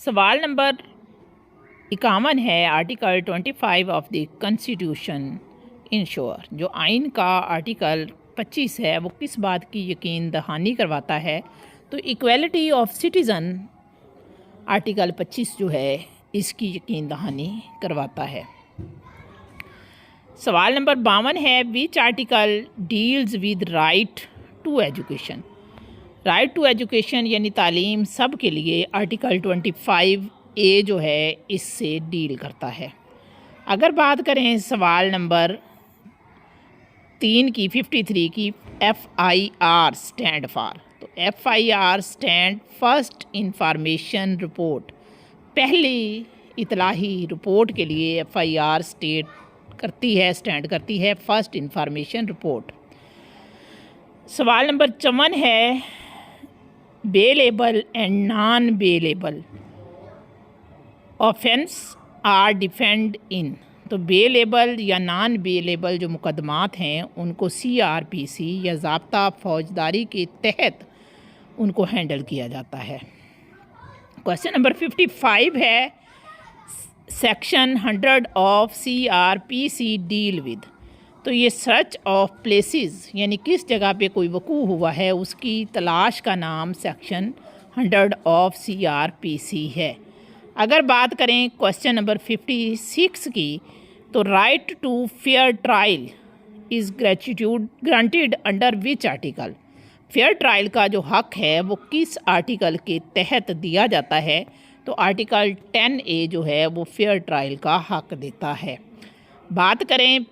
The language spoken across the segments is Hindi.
सवाल नंबर 51 है। Article 25 of the constitution ensure, जो आइन का आर्टिकल 25 है वो किस बात की यकीन दहानी करवाता है? तो इक्वलिटी ऑफ सिटीज़न आर्टिकल 25 जो है इसकी यकीन दहानी करवाता है। सवाल नंबर 52 है। Which article deals with right to education? Right to education यानी तालीम सब के लिए आर्टिकल 25A जो है इससे डील करता है। अगर बात करें सवाल नंबर 3 की 53 की, FIR स्टैंड फॉर, तो FIR stand first information report, पहली इतलाही रिपोर्ट के लिए FIR स्टैंड करती है फर्स्ट इंफॉर्मेशन रिपोर्ट। सवाल नंबर 54 है। Bailable and non bailable offence are defined in, तो बेलेबल या नॉन बेलेबल जो मुकदमात हैं उनको CRPC या ज़ाब्ता फौजदारी के तहत उनको हैंडल किया जाता है। क्वेश्चन नंबर 55 है। Section 100 of CRPC deal with, तो ये सर्च ऑफ प्लेसेस यानी किस जगह पे कोई वकू हुआ है उसकी तलाश का नाम सेक्शन 100 ऑफ CRPC है। अगर बात करें क्वेश्चन नंबर 56 की, तो right to fair trial is granted under which article? Fair trial का जो हक है वो किस आर्टिकल के तहत दिया जाता है? तो आर्टिकल 10A जो है वो फेयर ट्रायल का हक देता है। बात करें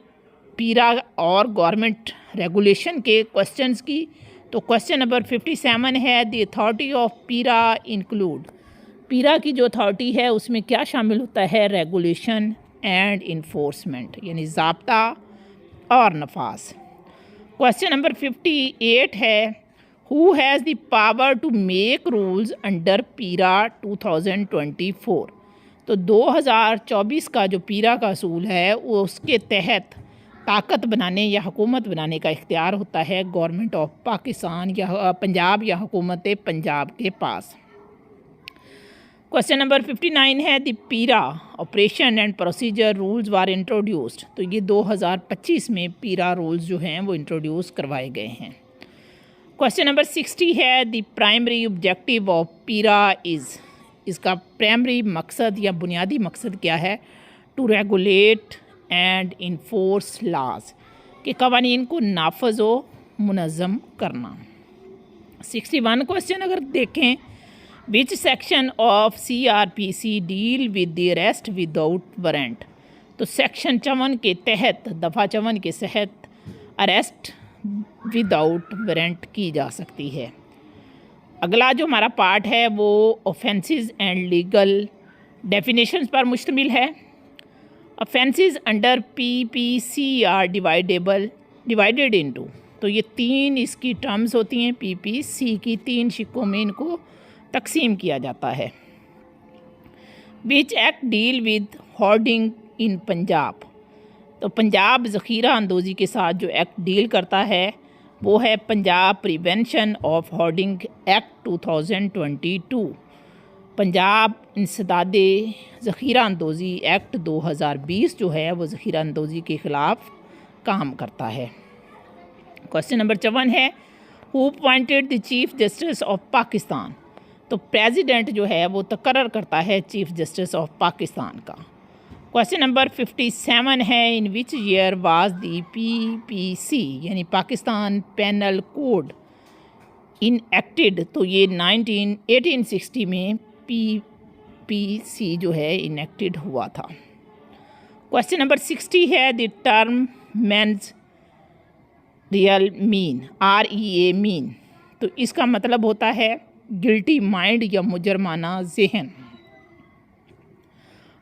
पीरा और गवर्नमेंट रेगुलेशन के क्वेश्चंस की, तो क्वेश्चन नंबर 57 है। द अथॉरिटी ऑफ पीरा इंक्लूड, पीरा की जो अथॉरिटी है उसमें क्या शामिल होता है? रेगुलेशन एंड इन्फोर्समेंट यानी ज़ाब्ता और नफाज। क्वेश्चन नंबर 58 है। Who has the power to make rules under PERA 2024, तो 2024 का जो पीरा का असूल है वो उसके तहत ताकत बनाने या हुकूमत बनाने का इख्तियार होता है गवर्नमेंट ऑफ पाकिस्तान या पंजाब या हुकूमत पंजाब के पास। क्वेश्चन नंबर 59 है। द पीरा operation and procedure rules war introduced, तो ये 2025 में पीरा रूल्स जो हैं वो इंट्रोड्यूस करवाए गए हैं। क्वेश्चन नंबर 60 है। The primary objective of PERA is, इसका प्राइमरी मकसद या बुनियादी मकसद क्या है? To regulate and enforce laws, के कवानीन को नाफज व मुनज़्ज़म करना। 61 क्वेश्चन अगर देखें, विच section of CRPC deal with the arrest without warrant, तो सेक्शन 54 के तहत, दफ़ा 54 के तहत अरेस्ट विदाउट वारंट की जा सकती है। अगला जो हमारा पार्ट है वो ऑफेंसेस एंड लीगल डेफिनेशंस पर मुश्तमिल है। Offences under PPC are divided into, तो ये 3 इसकी टर्म्स होती हैं। PPC की 3 शिक्कों में इनको तकसीम किया जाता है। Which act deal with hoarding in Punjab, तो पंजाब ज़ख़ीरा अंदोज़ी के साथ जो एक्ट डील करता है वो है Punjab prevention of hoarding act 2022। Punjab इंसदादे ज़ख़ीरा अंदोज़ी एक्ट 2020 जो है वो ज़ख़ीरा अंदोज़ी के ख़िलाफ़ काम करता है। क्वेश्चन नंबर 54 है। Who appointed the chief justice of Pakistan, तो प्रेसिडेंट जो है वो तकर्रर करता है चीफ़ जस्टिस ऑफ पाकिस्तान का। क्वेश्चन नंबर 57 है। In which year was the PPC यानी Pakistan penal code enacted, तो ये 1860 में PPC जो है इनेक्टेड हुआ था। क्वेश्चन नंबर 60 है। The term mens rea mean, REA mean, तो इसका मतलब होता है गिल्टी माइंड या मुजरमाना जहन।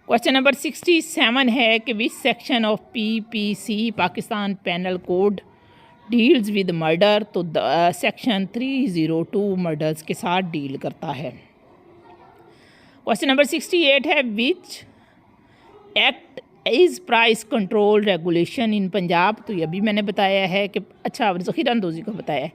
क्वेश्चन नंबर 67 है कि which section of PPC Pakistan penal code deals with murder, तो सेक्शन 302 मर्डर्स के साथ डील करता है। क्वेश्चन नंबर 68 है। Which act is price control regulation in Punjab, तो ये भी मैंने बताया है कि अच्छा ज़ख़ीरा अंदोज़ी को बताया है।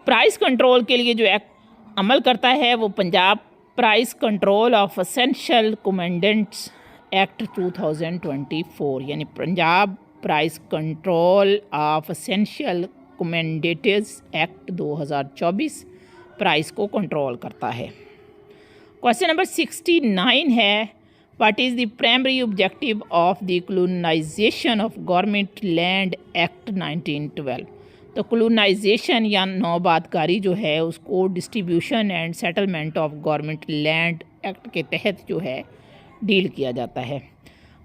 प्राइस कंट्रोल के लिए जो एक्ट अमल करता है वो Punjab price control of essential commodities act 2024, यानी Punjab price control of essential commodities act 2024 price को कंट्रोल करता है। क्वेश्चन नंबर 69 है, what is the primary objective of the colonisation of government land act 1912। तो कॉलोनाइजेशन या नौबादकारी जो है उसको distribution and settlement of government land act के तहत जो है डील किया जाता है।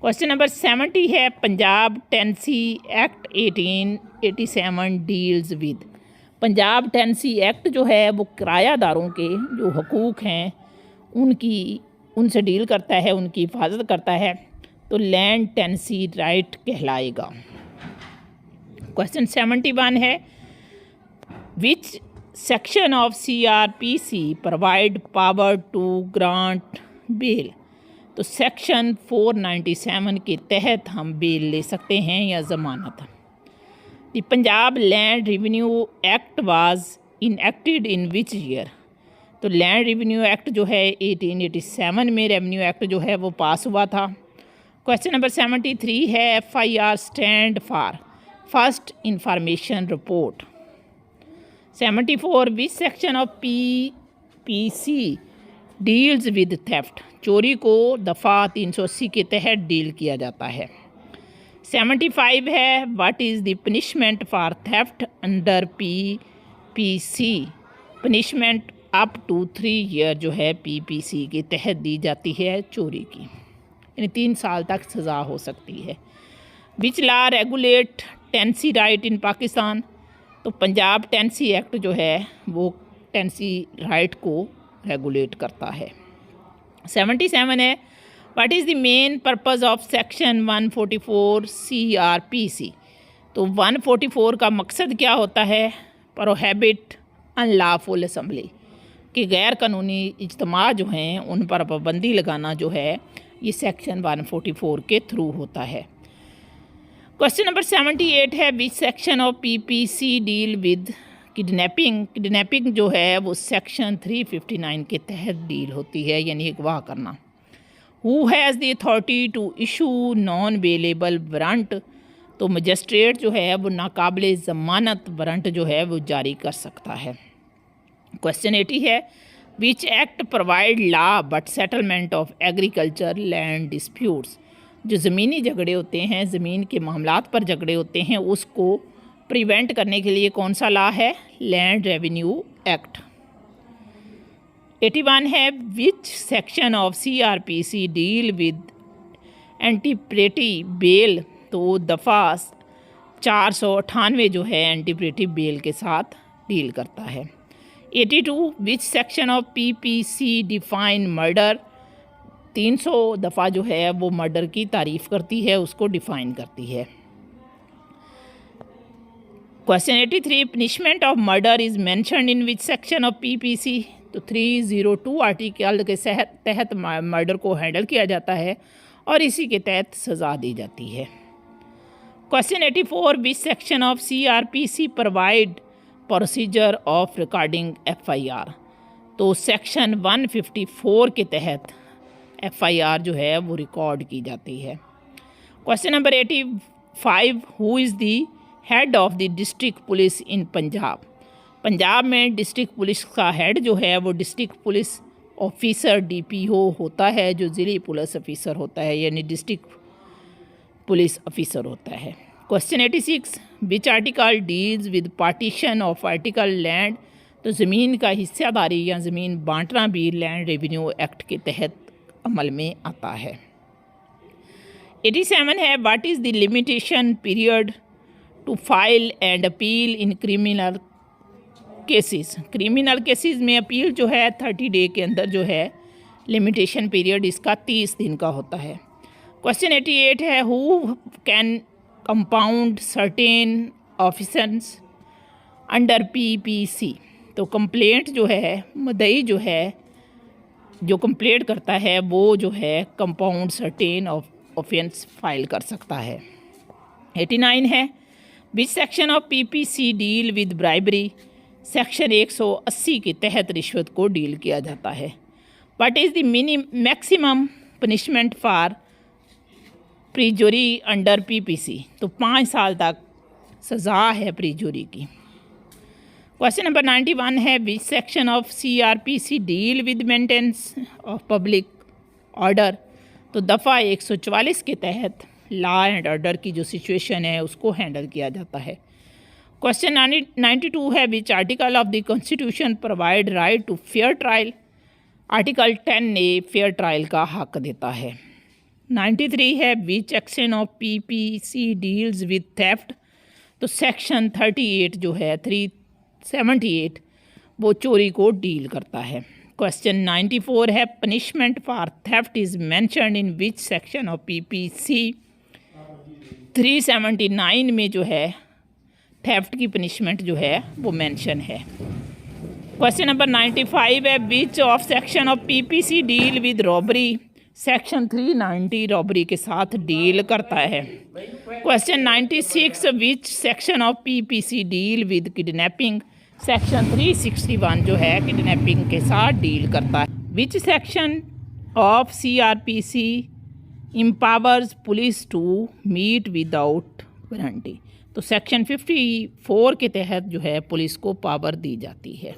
क्वेश्चन नंबर 70 है, Punjab tenancy act 1887 deals with. Punjab tenancy act जो है वो किरायादारों के जो हकूक़ हैं उनसे डील करता है, उनकी हिफाजत करता है, तो लैंड टेनेंसी राइट कहलाएगा। क्वेश्चन 71 है, which section of CRPC provide power to grant bail. तो सेक्शन 497 के तहत हम बेल ले सकते हैं या ज़मानत। The Punjab land revenue act was enacted in which year. तो लैंड रेवेन्यू एक्ट जो है 1887 में रेवेन्यू एक्ट जो है वो पास हुआ था। क्वेश्चन नंबर 73 है, FIR stand for first information report. 74, which section of PPC deals with theft. चोरी को दफ़ा 380 के तहत डील किया जाता है। 75 है, what is the punishment for theft under PPC। Punishment up to 3 year जो है PPC के तहत दी जाती है चोरी की, यानी 3 साल तक सज़ा हो सकती है। Which law regulate tenancy right in Pakistan. तो पंजाब टेनेंसी एक्ट जो है वो टेनेंसी राइट को रेगुलेट करता है। 77 है, what is the main purpose of section 144 CRPC। तो 144 का मकसद क्या होता है, प्रोहिबिट अनलॉफुल असम्बली, कि गैर कानूनी इज्तिमा जो हैं उन पर पाबंदी लगाना जो है ये सेक्शन 144 के थ्रू होता है। क्वेश्चन नंबर 78 है, which section of PPC deal with kidnapping. Kidnapping जो है वो सेक्शन 359 के तहत डील होती है, यानी अगवा करना। Who has the authority to issue non bailable warrant. तो मजिस्ट्रेट जो है वो नाकाबिल ज़मानत वारंट जो है वो जारी कर सकता है। क्वेश्चन 80 है, which act provide law but settlement of agriculture land disputes. जो ज़मीनी झगड़े होते हैं, ज़मीन के मामलात पर झगड़े होते हैं, उसको प्रिवेंट करने के लिए कौन सा लॉ है, लैंड रेवेन्यू एक्ट। 81 है, which section of CRPC deal with anticipatory bail. तो दफ़ा 498 जो है एंटीप्रेटी बेल के साथ डील करता है। 82, विच section of PPC define murder. 300 दफ़ा जो है वो मर्डर की तारीफ़ करती है, उसको डिफ़ाइन करती है। Question 83, punishment of murder is mentioned in which section of PPC। तो 302 आर्टिकल के तहत मर्डर को हैंडल किया जाता है और इसी के तहत सज़ा दी जाती है। Question 84, which section of CRPC provide procedure of recording FIR। तो सेक्शन 154 के तहत FIR जो है वो रिकॉर्ड की जाती है। Question number 85, who is the head of the district police in Punjab. Punjab में डिस्ट्रिक्ट पुलिस का हेड जो है वो डिस्ट्रिक्ट पुलिस ऑफिसर DPO होता है, जो ज़िली पुलिस ऑफिसर होता है, यानी डिस्ट्रिक्ट पुलिस ऑफिसर होता है। Question 86, which article deals with partition of article land. तो ज़मीन का हिस्सेदारी या ज़मीन बांटना भी लैंड रेवेन्यू एक्ट के तहत अमल में आता है। 87 है, what is the limitation period to file and appeal in criminal cases. Criminal cases में अपील जो है 30 डे के अंदर जो है लिमिटेशन पीरियड इसका 30 दिन का होता है। क्वेश्चन 88 है, who can compound certain officers under PPC। तो कंप्लेंट जो है मुद्दई जो है जो कंप्लेंट करता है वो जो है कंपाउंड सर्टेन ऑफेंस फाइल कर सकता है। 89 है, which section of PPC deal with bribery. Section 180 के तहत रिश्वत को डील किया जाता है। What is the maximum punishment for perjury under PPC? तो 5 साल तक सज़ा है प्रीजुरी की। क्वेश्चन नंबर 91 है which section of CRPC deal with maintenance of public order? तो दफ़ा 144 के तहत लॉ एंड ऑर्डर की जो सिचुएशन है उसको हैंडल किया जाता है। क्वेश्चन 92 है which article of the constitution provide right to fair trial? Article 10A fair trial का हक देता है। 93 है which section of PPC deals with theft? तो सेक्शन 38 जो है 378 वो चोरी को डील करता है। क्वेश्चन 94 है punishment for theft is mentioned in which section of PPC? 379 में जो है थेफ्ट की पनिशमेंट जो है वो मेंशन है। क्वेश्चन नंबर 95 है which of section of PPC deal with robbery? Section 390 robbery के साथ डील करता है। Question 96 which section of PPC deal with kidnapping? Section 361 जो है किडनैपिंग के साथ डील करता है। Which section of CRPC empowers police to meet without warranty? तो सेक्शन 54 के तहत जो है पुलिस को पावर दी जाती है।